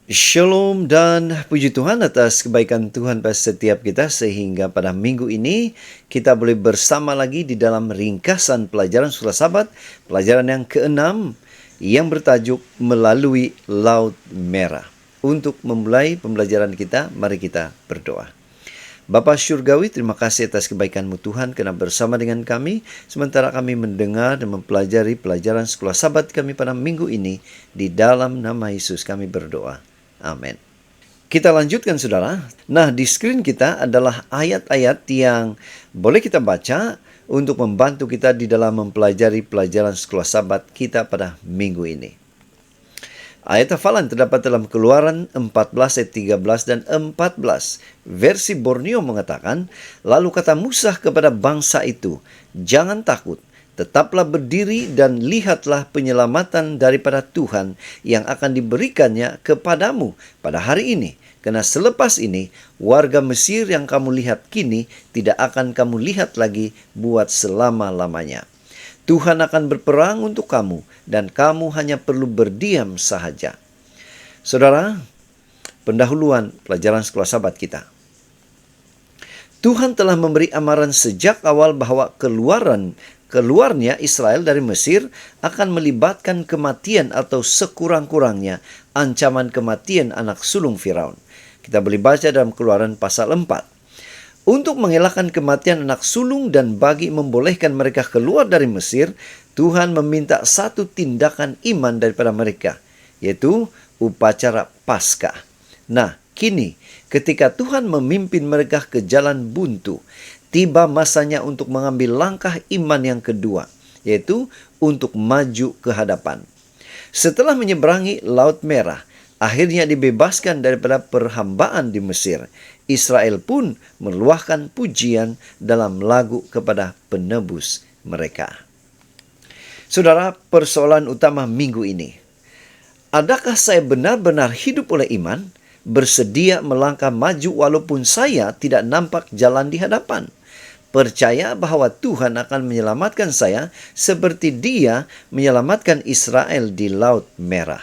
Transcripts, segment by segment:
Shalom dan puji Tuhan atas kebaikan Tuhan pada setiap kita sehingga pada minggu ini kita boleh bersama lagi di dalam ringkasan pelajaran Surah Sabat, pelajaran yang keenam yang bertajuk Melalui Laut Merah. Untuk memulai pembelajaran kita, mari kita berdoa. Bapa Syurgawi, terima kasih atas kebaikan-Mu Tuhan karena bersama dengan kami sementara kami mendengar dan mempelajari pelajaran sekolah Sabat kami pada minggu ini. Di dalam nama Yesus kami berdoa. Amin. Kita lanjutkan saudara. Nah, di screen kita adalah ayat-ayat yang boleh kita baca untuk membantu kita di dalam mempelajari pelajaran sekolah Sabat kita pada minggu ini. Ayat hafalan terdapat dalam Keluaran 14 ayat 13 dan 14. Versi Borneo mengatakan, lalu kata Musa kepada bangsa itu, jangan takut, tetaplah berdiri dan lihatlah penyelamatan daripada Tuhan yang akan diberikannya kepadamu pada hari ini. Karena selepas ini, warga Mesir yang kamu lihat kini tidak akan kamu lihat lagi buat selama-lamanya. Tuhan akan berperang untuk kamu dan kamu hanya perlu berdiam sahaja. Saudara, pendahuluan pelajaran sekolah Sabat kita. Tuhan telah memberi amaran sejak awal bahwa keluarnya Israel dari Mesir akan melibatkan kematian atau sekurang-kurangnya ancaman kematian anak sulung Firaun. Kita boleh baca dalam Keluaran pasal 4. Untuk mengelakkan kematian anak sulung dan bagi membolehkan mereka keluar dari Mesir, Tuhan meminta satu tindakan iman daripada mereka, yaitu upacara Paskah. Nah, kini ketika Tuhan memimpin mereka ke jalan buntu, tiba masanya untuk mengambil langkah iman yang kedua, yaitu untuk maju ke hadapan. Setelah menyeberangi Laut Merah, akhirnya dibebaskan daripada perhambaan di Mesir. Israel pun meluahkan pujian dalam lagu kepada penebus mereka. Saudara, persoalan utama minggu ini. Adakah saya benar-benar hidup oleh iman, bersedia melangkah maju walaupun saya tidak nampak jalan di hadapan? Percaya bahwa Tuhan akan menyelamatkan saya seperti Dia menyelamatkan Israel di Laut Merah.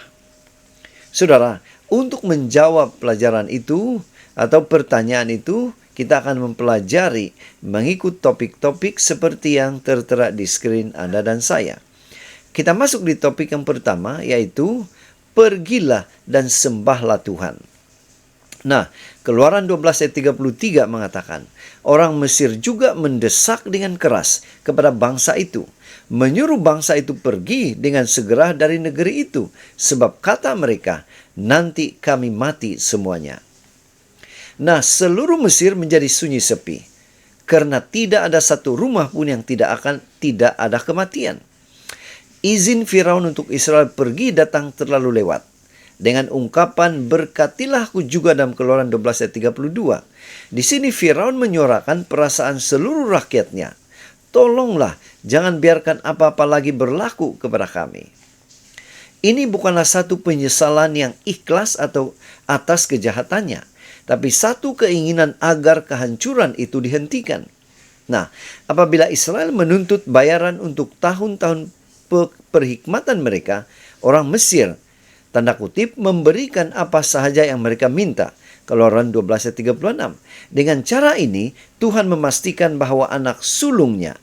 Saudara, untuk menjawab pelajaran itu atau pertanyaan itu, kita akan mempelajari mengikut topik-topik seperti yang tertera di screen Anda dan saya. Kita masuk di topik yang pertama, yaitu pergilah dan sembahlah Tuhan. Nah, Keluaran 12 ayat 33 mengatakan, orang Mesir juga mendesak dengan keras kepada bangsa itu, menyuruh bangsa itu pergi dengan segera dari negeri itu, sebab kata mereka, nanti kami mati semuanya. Nah, seluruh Mesir menjadi sunyi sepi, karena tidak ada satu rumah pun yang tidak ada kematian. Izin Firaun untuk Israel pergi datang terlalu lewat. Dengan ungkapan berkatilah aku juga dalam Keluaran 12 ayat 32. Di sini Firaun menyuarakan perasaan seluruh rakyatnya. Tolonglah, jangan biarkan apa-apa lagi berlaku kepada kami. Ini bukanlah satu penyesalan yang ikhlas atau atas kejahatannya, tapi satu keinginan agar kehancuran itu dihentikan. Nah, apabila Israel menuntut bayaran untuk tahun-tahun perhikmatan mereka, orang Mesir, tanda kutip, memberikan apa sahaja yang mereka minta. Keluaran 12 ayat 36. Dengan cara ini, Tuhan memastikan bahwa anak sulungnya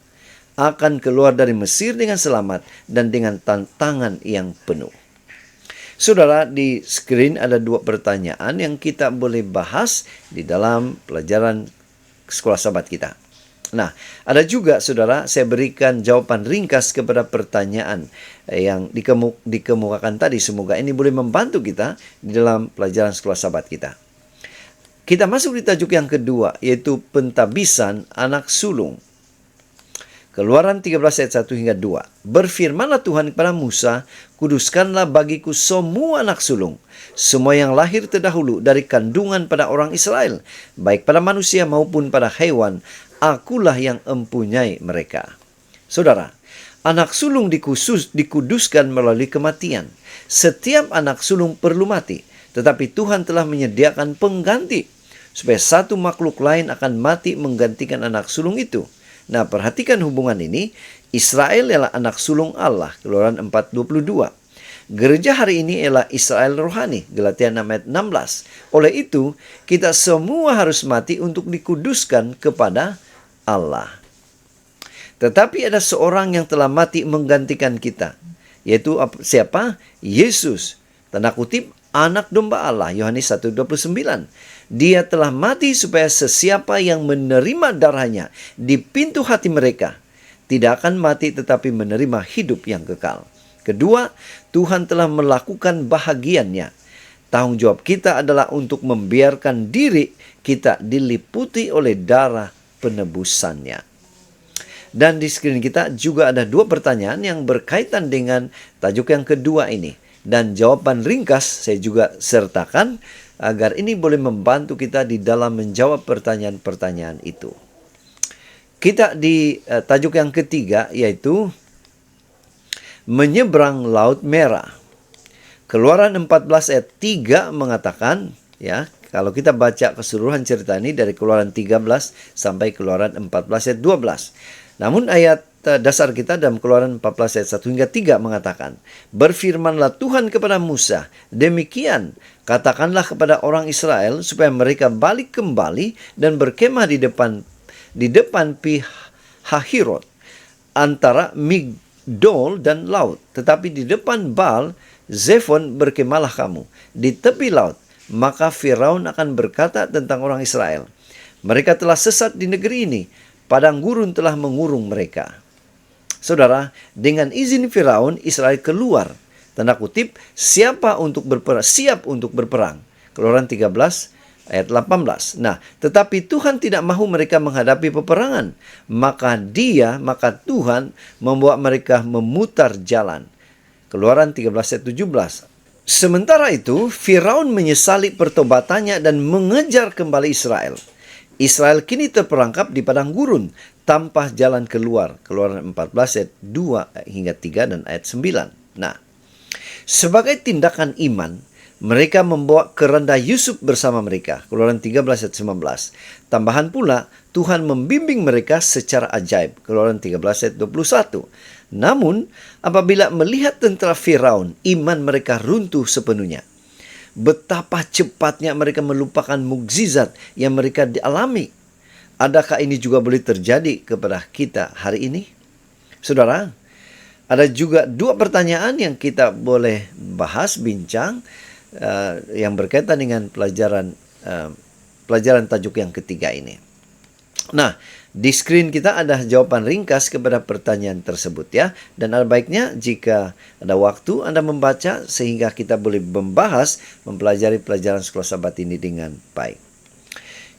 akan keluar dari Mesir dengan selamat dan dengan tantangan yang penuh. Saudara, di screen ada dua pertanyaan yang kita boleh bahas di dalam pelajaran sekolah Sabat kita. Nah, ada juga saudara, saya berikan jawaban ringkas kepada pertanyaan yang dikemukakan tadi. Semoga ini boleh membantu kita di dalam pelajaran sekolah Sabat kita. Kita masuk di tajuk yang kedua, yaitu pentabisan anak sulung. Keluaran 13 ayat 1 hingga 2. Berfirmanlah Tuhan kepada Musa, kuduskanlah bagiku semua anak sulung, semua yang lahir terdahulu dari kandungan pada orang Israel, baik pada manusia maupun pada hewan, akulah yang empunyai mereka. Saudara, anak sulung dikuduskan melalui kematian. Setiap anak sulung perlu mati, tetapi Tuhan telah menyediakan pengganti, supaya satu makhluk lain akan mati menggantikan anak sulung itu. Nah, perhatikan hubungan ini. Israel ialah anak sulung Allah, Keluaran 4:22. Gereja hari ini ialah Israel rohani, Galatia 6 ayat 16. Oleh itu, kita semua harus mati untuk dikuduskan kepada Allah. Tetapi ada seorang yang telah mati menggantikan kita, yaitu siapa? Yesus, tanda kutip, anak domba Allah, Yohanes 1:29. Dia telah mati supaya sesiapa yang menerima darahnya di pintu hati mereka tidak akan mati tetapi menerima hidup yang kekal. Kedua, Tuhan telah melakukan bahagiannya. Tanggung jawab kita adalah untuk membiarkan diri kita diliputi oleh darah penebusannya. Dan di screen kita juga ada 2 pertanyaan yang berkaitan dengan tajuk yang kedua ini. Dan jawaban ringkas saya juga sertakan agar ini boleh membantu kita di dalam menjawab pertanyaan-pertanyaan itu. Kita di tajuk yang ketiga yaitu menyeberang Laut Merah. Keluaran 14 ayat 3 mengatakan, ya, kalau kita baca keseluruhan cerita ini dari Keluaran 13 sampai Keluaran 14 ayat 12. Namun ayat dasar kita dalam Keluaran 14 ayat 1 hingga 3 mengatakan, berfirmanlah Tuhan kepada Musa, demikian katakanlah kepada orang Israel supaya mereka balik kembali dan berkemah di depan Pi-hahirot antara Migdol dan laut. Tetapi di depan Baal Zephon berkemahlah kamu di tepi laut. Maka Firaun akan berkata tentang orang Israel, mereka telah sesat di negeri ini, padang gurun telah mengurung mereka. Saudara, dengan izin Firaun, Israel keluar, tanda kutip, siap untuk berperang. Keluaran 13 ayat 18. Nah, tetapi Tuhan tidak mahu mereka menghadapi peperangan. Maka Tuhan membuat mereka memutar jalan. Keluaran 13 ayat 17. Sementara itu, Firaun menyesali pertobatannya dan mengejar kembali Israel. Israel kini terperangkap di padang gurun tanpa jalan keluar. Keluaran 14 ayat 2 hingga 3 dan ayat 9. Nah, sebagai tindakan iman, mereka membawa keranda Yusuf bersama mereka. Keluaran 13 ayat 19. Tambahan pula, Tuhan membimbing mereka secara ajaib. Keluaran 13 ayat 21. Namun, apabila melihat tentara Firaun, iman mereka runtuh sepenuhnya. Betapa cepatnya mereka melupakan mukjizat yang mereka dialami. Adakah ini juga boleh terjadi kepada kita hari ini? Saudara, ada juga 2 pertanyaan yang kita boleh bahas, bincang, yang berkaitan dengan pelajaran tajuk yang ketiga ini. Nah, di screen kita ada jawaban ringkas kepada pertanyaan tersebut, ya. Dan ada baiknya jika ada waktu Anda membaca sehingga kita boleh mempelajari pelajaran sekolah Sabat ini dengan baik.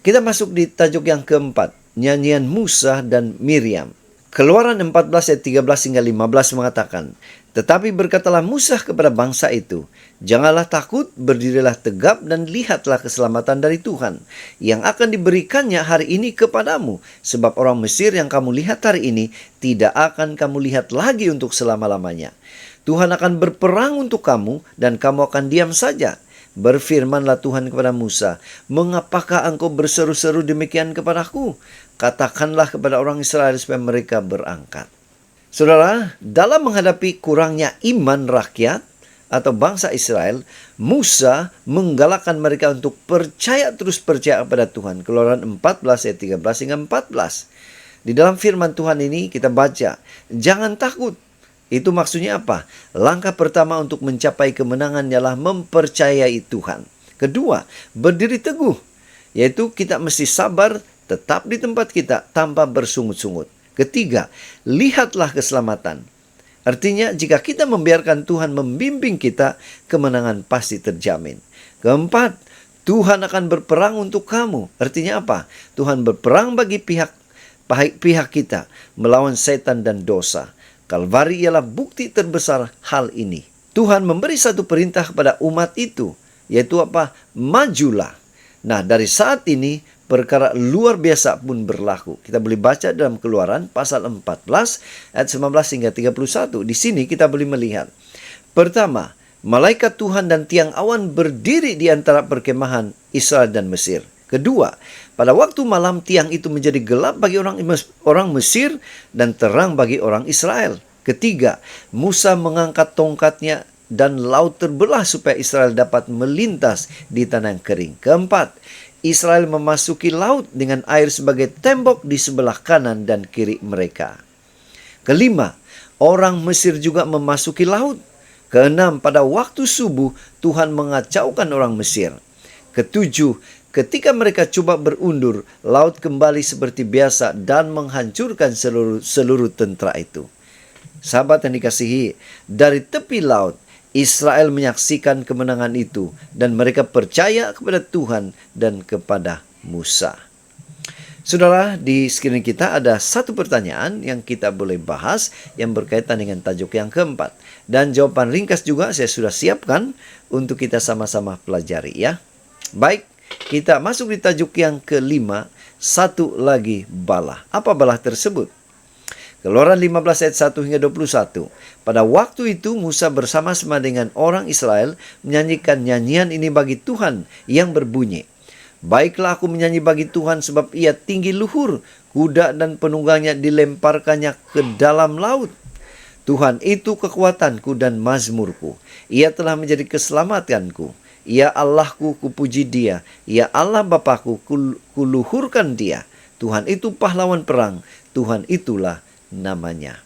Kita masuk di tajuk yang keempat, nyanyian Musa dan Miriam. Keluaran 14 ayat 13 hingga 15 mengatakan, tetapi berkatalah Musa kepada bangsa itu, janganlah takut, berdirilah tegap dan lihatlah keselamatan dari Tuhan yang akan diberikannya hari ini kepadamu. Sebab orang Mesir yang kamu lihat hari ini tidak akan kamu lihat lagi untuk selama-lamanya. Tuhan akan berperang untuk kamu dan kamu akan diam saja. Berfirmanlah Tuhan kepada Musa, mengapakah engkau berseru-seru demikian kepadaku? Katakanlah kepada orang Israel supaya mereka berangkat. Saudara, dalam menghadapi kurangnya iman rakyat atau bangsa Israel, Musa menggalakkan mereka untuk percaya kepada Tuhan. Keluaran 14 ayat 13 hingga 14. Di dalam firman Tuhan ini kita baca, jangan takut. Itu maksudnya apa? Langkah pertama untuk mencapai kemenangan ialah mempercayai Tuhan. Kedua, berdiri teguh. Yaitu kita mesti sabar tetap di tempat kita tanpa bersungut-sungut. Ketiga, lihatlah keselamatan. Artinya jika kita membiarkan Tuhan membimbing kita, kemenangan pasti terjamin. Keempat, Tuhan akan berperang untuk kamu. Artinya apa? Tuhan berperang bagi pihak kita melawan setan dan dosa. Kalvari ialah bukti terbesar hal ini. Tuhan memberi satu perintah kepada umat itu, yaitu apa? Majulah. Nah, dari saat ini perkara luar biasa pun berlaku. Kita boleh baca dalam Keluaran pasal 14 ayat 19 hingga 31. Di sini kita boleh melihat. Pertama, malaikat Tuhan dan tiang awan berdiri di antara perkemahan Israel dan Mesir. Kedua, pada waktu malam tiang itu menjadi gelap bagi orang Mesir dan terang bagi orang Israel. Ketiga, Musa mengangkat tongkatnya dan laut terbelah supaya Israel dapat melintas di tanah yang kering. Keempat, Israel memasuki laut dengan air sebagai tembok di sebelah kanan dan kiri mereka. Kelima, orang Mesir juga memasuki laut. Keenam, pada waktu subuh Tuhan mengacaukan orang Mesir. Ketujuh, ketika mereka coba berundur, laut kembali seperti biasa dan menghancurkan seluruh tentara itu. Sahabat yang dikasihi, dari tepi laut, Israel menyaksikan kemenangan itu dan mereka percaya kepada Tuhan dan kepada Musa. Saudara, di skrin kita ada satu pertanyaan yang kita boleh bahas yang berkaitan dengan tajuk yang keempat. Dan jawaban ringkas juga saya sudah siapkan untuk kita sama-sama pelajari ya. Baik, kita masuk di tajuk yang kelima, satu lagi bala. Apa bala tersebut? Keluaran 15 ayat 1 hingga 21. Pada waktu itu Musa bersama-sama dengan orang Israel menyanyikan nyanyian ini bagi Tuhan yang berbunyi, baiklah aku menyanyi bagi Tuhan sebab ia tinggi luhur, kuda dan penunggangnya dilemparkannya ke dalam laut. Tuhan itu kekuatanku dan mazmurku. Ia telah menjadi keselamatanku. Ia Allahku, kupuji dia. Ia Allah Bapakku, kuluhurkan dia. Tuhan itu pahlawan perang. Tuhan itulah namanya.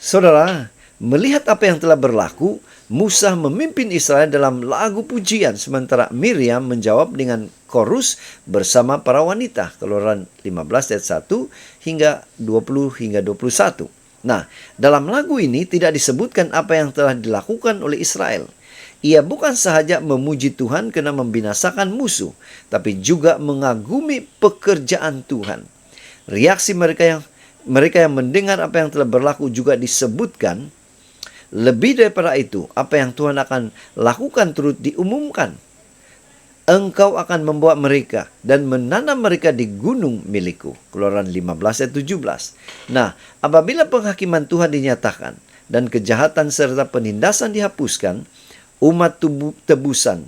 Saudara, melihat apa yang telah berlaku, Musa memimpin Israel dalam lagu pujian, sementara Miriam menjawab dengan korus bersama para wanita. Keluaran 15 ayat 1 hingga 20 hingga 21. Nah, dalam lagu ini tidak disebutkan apa yang telah dilakukan oleh Israel. Ia bukan sahaja memuji Tuhan karena membinasakan musuh, tapi juga mengagumi pekerjaan Tuhan. Reaksi mereka yang mendengar apa yang telah berlaku juga disebutkan. Lebih daripada itu, apa yang Tuhan akan lakukan turut diumumkan. Engkau akan membawa mereka dan menanam mereka di gunung milikku. Keluaran 15 ayat 17. Nah, apabila penghakiman Tuhan dinyatakan dan kejahatan serta penindasan dihapuskan, umat tebusan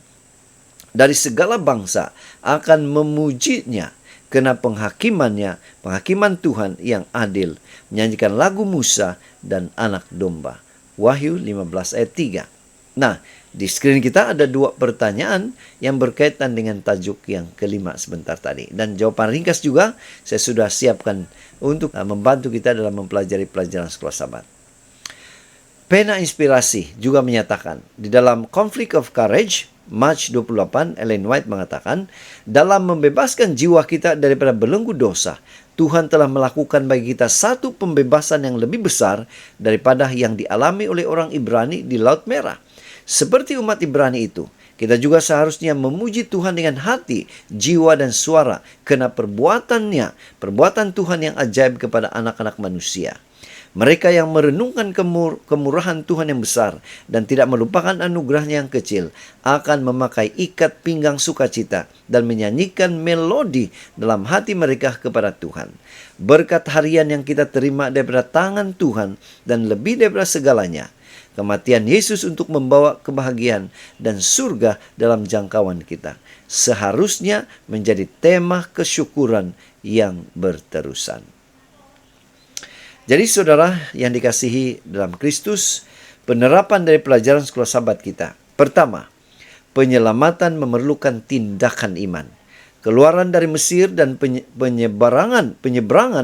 dari segala bangsa akan memujinya karena penghakiman Tuhan yang adil, menyanyikan lagu Musa dan anak domba. Wahyu 15 ayat 3. Nah, di skrin kita ada dua pertanyaan yang berkaitan dengan tajuk yang kelima sebentar tadi. Dan jawaban ringkas juga saya sudah siapkan untuk membantu kita dalam mempelajari pelajaran sekolah Sabat. Pena Inspirasi juga menyatakan, di dalam Conflict of Courage, March 28, Ellen White mengatakan, dalam membebaskan jiwa kita daripada belenggu dosa, Tuhan telah melakukan bagi kita satu pembebasan yang lebih besar daripada yang dialami oleh orang Ibrani di Laut Merah. Seperti umat Ibrani itu, kita juga seharusnya memuji Tuhan dengan hati, jiwa, dan suara karena perbuatan Tuhan yang ajaib kepada anak-anak manusia. Mereka yang merenungkan kemurahan Tuhan yang besar dan tidak melupakan anugerahnya yang kecil akan memakai ikat pinggang sukacita dan menyanyikan melodi dalam hati mereka kepada Tuhan. Berkat harian yang kita terima daripada tangan Tuhan dan lebih daripada segalanya, kematian Yesus untuk membawa kebahagiaan dan surga dalam jangkauan kita seharusnya menjadi tema kesyukuran yang berterusan. Jadi saudara yang dikasihi dalam Kristus, penerapan dari pelajaran sekolah Sabat kita. Pertama, penyelamatan memerlukan tindakan iman. Keluaran dari Mesir dan penyeberangan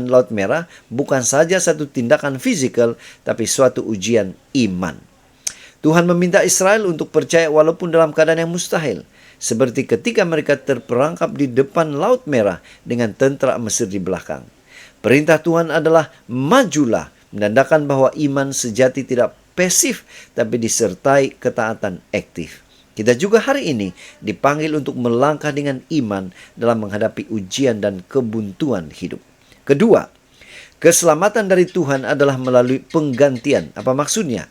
Laut Merah bukan saja satu tindakan fisikal, tapi suatu ujian iman. Tuhan meminta Israel untuk percaya walaupun dalam keadaan yang mustahil. Seperti ketika mereka terperangkap di depan Laut Merah dengan tentara Mesir di belakang. Perintah Tuhan adalah majulah, menandakan bahwa iman sejati tidak pasif, tapi disertai ketaatan aktif. Kita juga hari ini dipanggil untuk melangkah dengan iman dalam menghadapi ujian dan kebuntuan hidup. Kedua, keselamatan dari Tuhan adalah melalui penggantian. Apa maksudnya?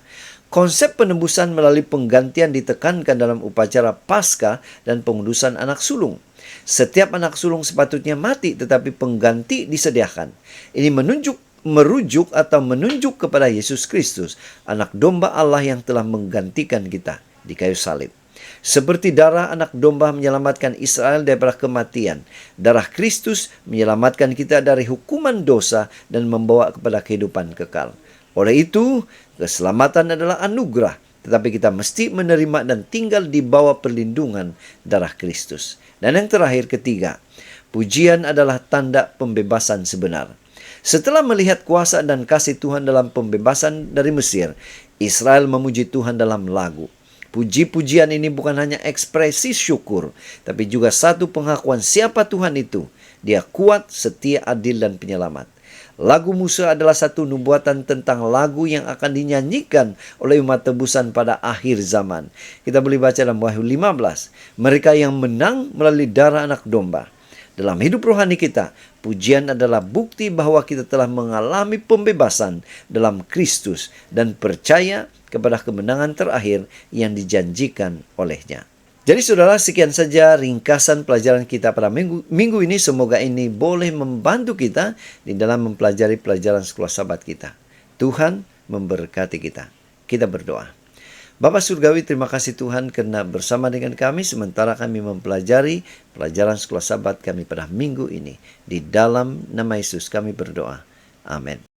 Konsep penebusan melalui penggantian ditekankan dalam upacara Paskah dan pengudusan anak sulung. Setiap anak sulung sepatutnya mati, tetapi pengganti disediakan. Ini merujuk kepada Yesus Kristus, anak domba Allah yang telah menggantikan kita di kayu salib. Seperti darah anak domba menyelamatkan Israel daripada kematian, darah Kristus menyelamatkan kita dari hukuman dosa dan membawa kepada kehidupan kekal. Oleh itu, keselamatan adalah anugerah tetapi kita mesti menerima dan tinggal di bawah perlindungan darah Kristus. Dan yang terakhir, ketiga, pujian adalah tanda pembebasan sebenar. Setelah melihat kuasa dan kasih Tuhan dalam pembebasan dari Mesir, Israel memuji Tuhan dalam lagu. Puji-pujian ini bukan hanya ekspresi syukur, tapi juga satu pengakuan siapa Tuhan itu. Dia kuat, setia, adil, dan penyelamat. Lagu Musa adalah satu nubuatan tentang lagu yang akan dinyanyikan oleh umat tebusan pada akhir zaman. Kita boleh baca dalam Wahyu 15. Mereka yang menang melalui darah anak domba. Dalam hidup rohani kita, pujian adalah bukti bahwa kita telah mengalami pembebasan dalam Kristus dan percaya kepada kemenangan terakhir yang dijanjikan olehnya. Jadi saudara, sekian saja ringkasan pelajaran kita pada minggu ini. Semoga ini boleh membantu kita di dalam mempelajari pelajaran sekolah sahabat kita. Tuhan memberkati kita. Kita berdoa. Bapa Surgawi, terima kasih Tuhan karena bersama dengan kami sementara kami mempelajari pelajaran sekolah sahabat kami pada minggu ini. Di dalam nama Yesus kami berdoa. Amin.